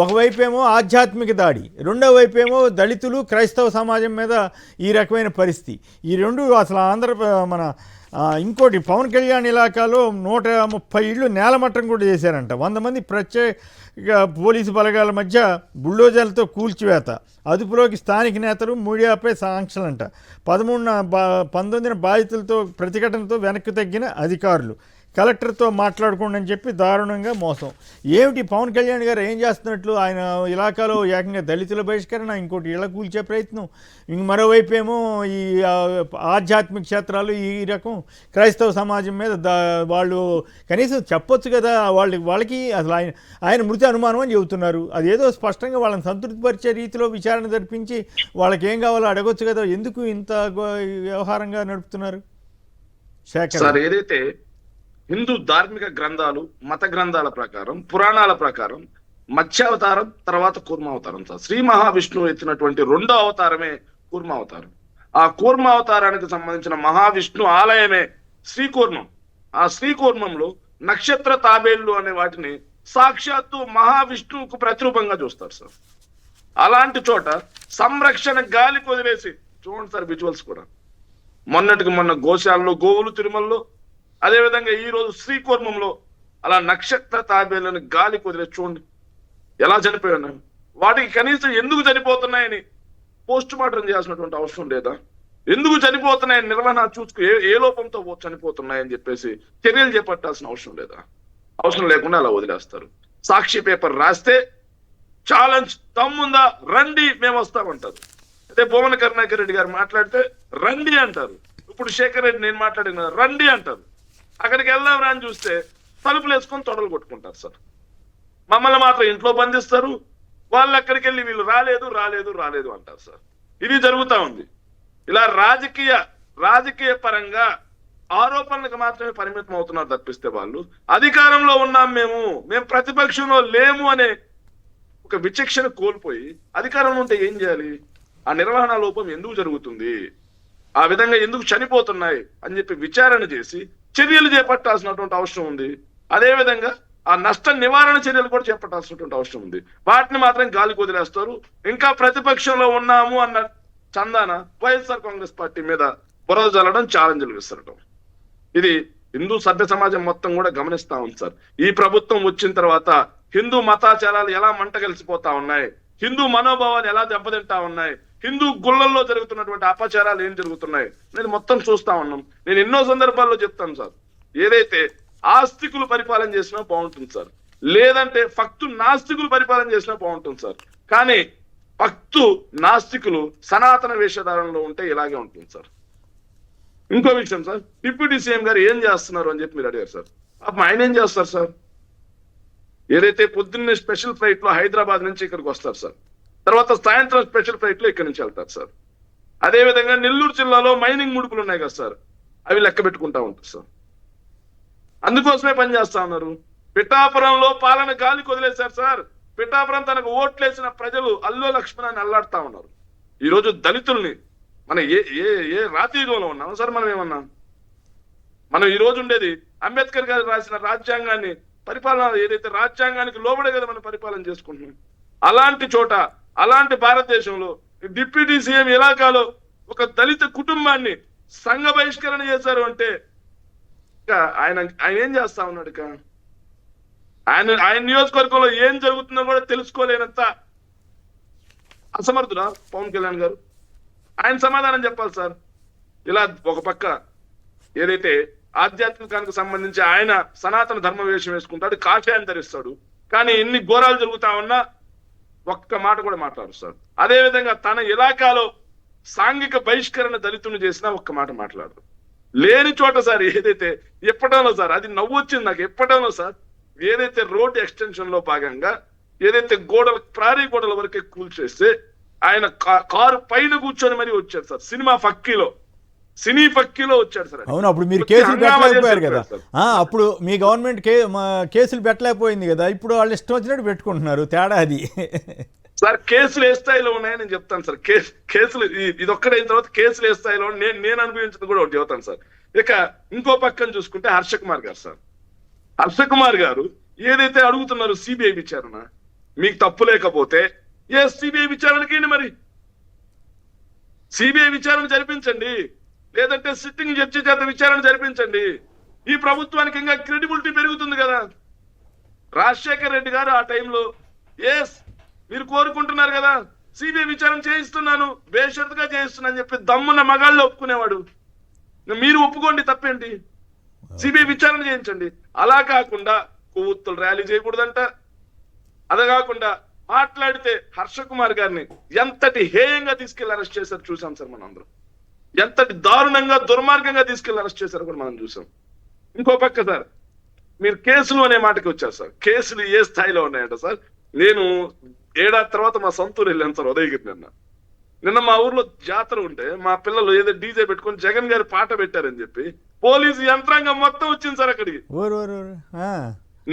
ఒకవైపు ఏమో ఆధ్యాత్మిక దాడి, రెండో వైపు ఏమో దళితులు క్రైస్తవ సమాజం మీద ఈ రకమైన పరిస్థితి. ఈ రెండు అసలు మన ఇంకోటి పవన్ కళ్యాణ్ ఇలాకాలో 130 ఇళ్ళు నేలమట్టం కూడా చేశారంట. 100 మంది ప్రత్యేక పోలీసు బలగాల మధ్య బుల్డోజర్లతో కూల్చివేత, అదుపులోకి స్థానిక నేతలు, మీడియాపై ఆంక్షలంట. 19 బాధితులతో ప్రతిఘటనతో వెనక్కి తగ్గిన అధికారులు, కలెక్టర్తో మాట్లాడుకోండి అని చెప్పి దారుణంగా మోసం. ఏమిటి పవన్ కళ్యాణ్ గారు ఏం చేస్తున్నట్లు? ఆయన ఇలాకాలో ఏకంగా దళితుల బహిష్కరణ, ఇంకోటి ఇళ్ళ కూల్చే ప్రయత్నం, మరోవైపు ఏమో ఈ ఆధ్యాత్మిక క్షేత్రాలు, ఈ రకం క్రైస్తవ సమాజం మీద వాళ్ళు కనీసం చెప్పొచ్చు కదా, వాళ్ళకి అసలు ఆయన మృతి అనుమానం అని చెబుతున్నారు. అదేదో స్పష్టంగా వాళ్ళని సంతృప్తిపరిచే రీతిలో విచారణ జరిపించి వాళ్ళకి ఏం కావాలో అడగొచ్చు కదా. ఎందుకు ఇంత వ్యవహారంగా నడుపుతున్నారు? సార్, ఏదైతే హిందూ ధార్మిక గ్రంథాలు, మత గ్రంథాల ప్రకారం, పురాణాల ప్రకారం మత్స్యావతారం తర్వాత కూర్మావతారం సార్. శ్రీ మహావిష్ణువు ఎత్తినటువంటి 2వ అవతారమే కూర్మావతారం. ఆ కూర్మావతారానికి సంబంధించిన మహావిష్ణు ఆలయమే శ్రీకూర్మం. ఆ శ్రీకూర్మంలో నక్షత్ర తాబేళ్లు అనే వాటిని సాక్షాత్తు మహావిష్ణువుకు ప్రతిరూపంగా చూస్తారు సార్. అలాంటి చోట సంరక్షణ గాలి కొదిలేసి చూడండి సార్, విజువల్స్ కూడా మొన్నటికి మొన్న గోశాలలో గోవులు తిరుమలలో, అదేవిధంగా ఈ రోజు శ్రీకూర్మంలో అలా నక్షత్ర తాబేళ్లను గాలి కుదిరే చూడండి ఎలా చనిపోయి ఉన్నాయి. వాటికి కనీసం ఎందుకు చనిపోతున్నాయని పోస్ట్ మార్టం చేయాల్సినటువంటి అవసరం లేదా? ఎందుకు చనిపోతున్నాయని నిర్వహణ చూసుకు ఏ లోపంతో చనిపోతున్నాయని చెప్పేసి చర్యలు చేపట్టాల్సిన అవసరం లేదా? అవసరం లేకుండా అలా వదిలేస్తారు. సాక్షి పేపర్ రాస్తే ఛాలెంజ్, తమ్ముందా రండి మేము వస్తామంటారు. అదే భువన కరుణాకర్ రెడ్డి గారు మాట్లాడితే రండి అంటారు. ఇప్పుడు శేఖర్ రెడ్డి నేను మాట్లాడిన రండి అంటారు. అక్కడికి వెళ్దాం రా అని చూస్తే తలుపులు వేసుకొని తొడలు కొట్టుకుంటారు సార్. మమ్మల్ని మాత్రం ఇంట్లో బంధిస్తారు. వాళ్ళు అక్కడికి వెళ్ళి వీళ్ళు రాలేదు రాలేదు రాలేదు అంటారు సార్. ఇది జరుగుతా ఉంది. ఇలా రాజకీయ పరంగా ఆరోపణలకు మాత్రమే పరిమితం అవుతున్నారు తప్పిస్తే వాళ్ళు అధికారంలో ఉన్నాం మేము ప్రతిపక్షంలో లేము అనే ఒక విచక్షణ కోల్పోయి అధికారంలో ఉంటే ఏం చేయాలి? ఆ నిర్వహణ లోపం ఎందుకు జరుగుతుంది, ఆ విధంగా ఎందుకు చనిపోతున్నాయి అని చెప్పి విచారణ చేసి చర్యలు చేపట్టాల్సినటువంటి అవసరం ఉంది. అదేవిధంగా ఆ నష్ట నివారణ చర్యలు కూడా చేపట్టాల్సినటువంటి అవసరం ఉంది. వాటిని మాత్రం గాలి వదిలేస్తారు. ఇంకా ప్రతిపక్షంలో ఉన్నాము అన్న చందాన వైఎస్ఆర్ కాంగ్రెస్ పార్టీ మీద బురద జల్లడం, ఛాలెంజ్లు విసరడం, ఇది హిందూ సభ్య సమాజం మొత్తం కూడా గమనిస్తా ఉంది సార్. ఈ ప్రభుత్వం వచ్చిన తర్వాత హిందూ మతాచారాలు ఎలా మంట కలిసిపోతా ఉన్నాయి, హిందూ మనోభావాలు ఎలా దెబ్బతింటా ఉన్నాయి, హిందూ గుళ్ళల్లో జరుగుతున్నటువంటి అపచారాలు ఏం జరుగుతున్నాయి నేను మొత్తం చూస్తా ఉన్నాం. నేను ఎన్నో సందర్భాల్లో చెప్తాను సార్, ఏదైతే ఆస్తికులు పరిపాలన చేసినా బాగుంటుంది సార్, లేదంటే ఫక్తు నాస్తికులు పరిపాలన చేసినా బాగుంటుంది సార్. కానీ ఫక్తు నాస్తికులు సనాతన వేషధారణలో ఉంటే ఇలాగే ఉంటుంది సార్. ఇంకో విషయం సార్, డిప్యూటీ సీఎం గారు ఏం చేస్తున్నారు అని చెప్పి మీరు అడిగారు సార్. ఆయన ఏం చేస్తారు సార్? ఏదైతే పొద్దున్నే స్పెషల్ ఫ్లైట్ లో హైదరాబాద్ నుంచి ఇక్కడికి వస్తారు సార్, తర్వాత సాయంత్రం స్పెషల్ ఫ్లైట్ లో ఇక్కడి నుంచి వెళ్తారు సార్. అదేవిధంగా నెల్లూరు జిల్లాలో మైనింగ్ ముడుపులు ఉన్నాయి కదా సార్, అవి లెక్క పెట్టుకుంటా ఉంటారు సార్. అందుకోసమే పనిచేస్తా ఉన్నారు. పిఠాపురంలో పాలన గాలికి వదిలేశారు సార్. పిఠాపురం తనకు ఓట్లేసిన ప్రజలు అల్లో లక్ష్మణాన్ని అల్లాడుతా ఉన్నారు. ఈ రోజు దళితుల్ని మనం ఏ రాతీయుగంలో ఉన్నాం సార్? మనం ఏమన్నాం? మనం ఈ రోజు ఉండేది అంబేద్కర్ గారు రాసిన రాజ్యాంగాన్ని పరిపాలన, ఏదైతే రాజ్యాంగానికి లోబడే కదా మనం పరిపాలన చేసుకుంటున్నాం. అలాంటి చోట, అలాంటి భారతదేశంలో డిప్యూటీ సీఎం ఇలాకాలో ఒక దళిత కుటుంబాన్ని సంఘ బహిష్కరణ చేశారు అంటే ఆయన ఏం చేస్తా ఉన్నాడు? ఆయన నియోజకవర్గంలో ఏం జరుగుతుందో కూడా తెలుసుకోలేనంత అసమర్థుడా పవన్ కళ్యాణ్ గారు? ఆయన సమాధానం చెప్పాలి సార్. ఇలా ఒక పక్క ఏదైతే ఆధ్యాత్మికానికి సంబంధించి ఆయన సనాతన ధర్మ వేషం వేసుకుంటాడు, కాషాయం ధరిస్తాడు, కానీ ఎన్ని ఘోరాలు జరుగుతా ఉన్నా ఒక్క మాట కూడా మాట్లాడు సార్. అదే విధంగా తన ఇలాకాలో సాంఘిక బహిష్కరణ దళితుని చేసినా ఒక్క మాట మాట్లాడు. లేని చోట సార్ ఏదైతే ఎప్పటంలో సార్, అది నవ్వు వచ్చింది నాకు ఎప్పటంలో సార్, ఏదైతే రోడ్ ఎక్స్టెన్షన్ లో భాగంగా ఏదైతే ప్రారీ గోడల వరకే కూల్చేస్తే ఆయన కారు పైన కూర్చొని మరీ వచ్చాడు సార్. సినీ ఫక్కీలో వచ్చాడు సార్. అవును, అప్పుడు మీరు కేసులు పెట్టలేకపోయారు కదా, అప్పుడు మీ గవర్నమెంట్ కేసులు పెట్టలేకపోయింది కదా, ఇప్పుడు వాళ్ళు ఇష్టం వచ్చినట్టు పెట్టుకుంటున్నారు. తేడా అది సార్. కేసులు ఏ స్థాయిలో ఉన్నాయని నేను చెప్తాను సార్. కేసులు ఇది ఒక్కడైన తర్వాత కేసులు ఏ స్థాయిలో నేను అనుభవించింది కూడా ఒకటి చెబుతాను సార్. ఇక ఇంకో పక్కన చూసుకుంటే హర్ష కుమార్ గారు సార్. హర్ష కుమార్ గారు ఏదైతే అడుగుతున్నారు సిబిఐ విచారణ, మీకు తప్పు లేకపోతే సిబిఐ విచారణకి మరి సిబిఐ విచారణ జరిపించండి, లేదంటే సిట్టింగ్ జడ్జి చేత విచారణ జరిపించండి. ఈ ప్రభుత్వానికి ఇంకా క్రెడిబిలిటీ పెరుగుతుంది కదా. రాజశేఖర్ రెడ్డి గారు ఆ టైంలో మీరు కోరుకుంటున్నారు కదా, సిబిఐ విచారణ చేయిస్తున్నాను, బేషరతుగా చేయిస్తున్నాను చెప్పి దమ్మున్న మగాళ్ళు ఒప్పుకునేవాడు. మీరు ఒప్పుకోండి, తప్పేంటి? సిబిఐ విచారణ చేయించండి. అలా కాకుండా కొవ్వొత్తులు ర్యాలీ చేయకూడదంట. అదే కాకుండా మాట్లాడితే హర్ష కుమార్ గారిని ఎంతటి హేయంగా తీసుకెళ్లి అరెస్ట్ చేశారు చూసాం సార్. మనం అందరం ఎంతటి దారుణంగా దుర్మార్గంగా తీసుకెళ్లి అరెస్ట్ చేశారు కూడా మనం చూసాం. ఇంకో పక్క సార్, మీరు కేసులు అనే మాటకి వచ్చారు సార్. కేసులు ఏ స్థాయిలో ఉన్నాయంట సార్. నేను ఏడాది తర్వాత మా సొంతూరు వెళ్ళాను సార్, ఉదయగిరి. నిన్న మా ఊర్లో జాతర ఉంటే మా పిల్లలు ఏదో డీజే పెట్టుకొని జగన్ గారి పాట పెట్టారని చెప్పి పోలీసు యంత్రాంగం మొత్తం వచ్చింది సార్ అక్కడికి.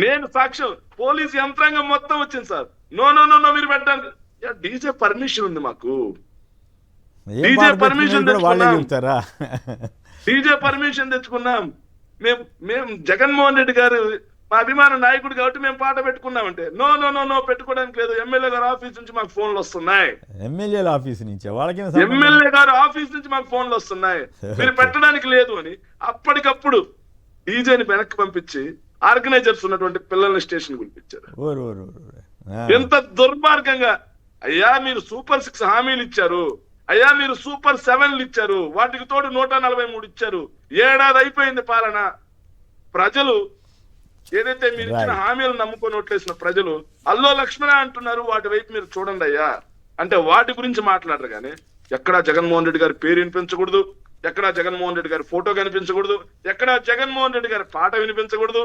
నేను సాక్ష్యం, పోలీసు యంత్రాంగం మొత్తం వచ్చింది sir. No no no no మీరు పెట్టండి. డీజే పర్మిషన్ ఉంది మాకు, డీజే పర్మిషన్ తెచ్చుకున్నాం, డీజే పర్మిషన్ తెచ్చుకున్నాం. మేము జగన్మోహన్ రెడ్డి గారు మా అభిమాన నాయకుడు కాబట్టి మేము పాట పెట్టుకున్నామంటే నో నో నో నో పెట్టుకోవడానికి లేదు. ఎమ్మెల్యే గారి ఆఫీస్ నుంచి మాకు ఫోన్లు వస్తున్నాయి, ఎమ్మెల్యే గారి ఆఫీస్ నుంచి మాకు ఫోన్లు వస్తున్నాయి, మీరు పెట్టడానికి లేదు అని అప్పటికప్పుడు డీజేని వెనక్కి పంపించి ఆర్గనైజర్స్ ఉన్నటువంటి పిల్లల్ని స్టేషన్ పిలిపించారు. ఎంత దుర్మార్గంగా! అయ్యా మీరు సూపర్ 6 హామీలు ఇచ్చారు, అయ్యా మీరు సూపర్ 7లు ఇచ్చారు, వాటికి తోడు 143 ఇచ్చారు. ఏడాది అయిపోయింది పాలన. ప్రజలు ఏదైతే మీరు ఇచ్చిన హామీలు నమ్ముకొని ఓట్లేసిన ప్రజలు అల్లో లక్ష్మణ అంటున్నారు, వాటి వైపు మీరు చూడండి అయ్యా అంటే వాటి గురించి మాట్లాడరు. కానీ ఎక్కడా జగన్మోహన్ రెడ్డి గారి పేరు వినిపించకూడదు, ఎక్కడా జగన్మోహన్ రెడ్డి గారి ఫోటో కనిపించకూడదు, ఎక్కడా జగన్మోహన్ రెడ్డి గారి పాట వినిపించకూడదు.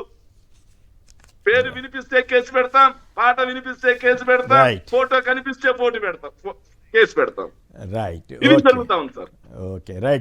పేరు వినిపిస్తే కేసు పెడతాం, పాట వినిపిస్తే కేసు పెడతాం, ఫోటో కనిపిస్తే కేసు పెడతాం. ఇది జరుగుతా ఉంది సార్. Okay right.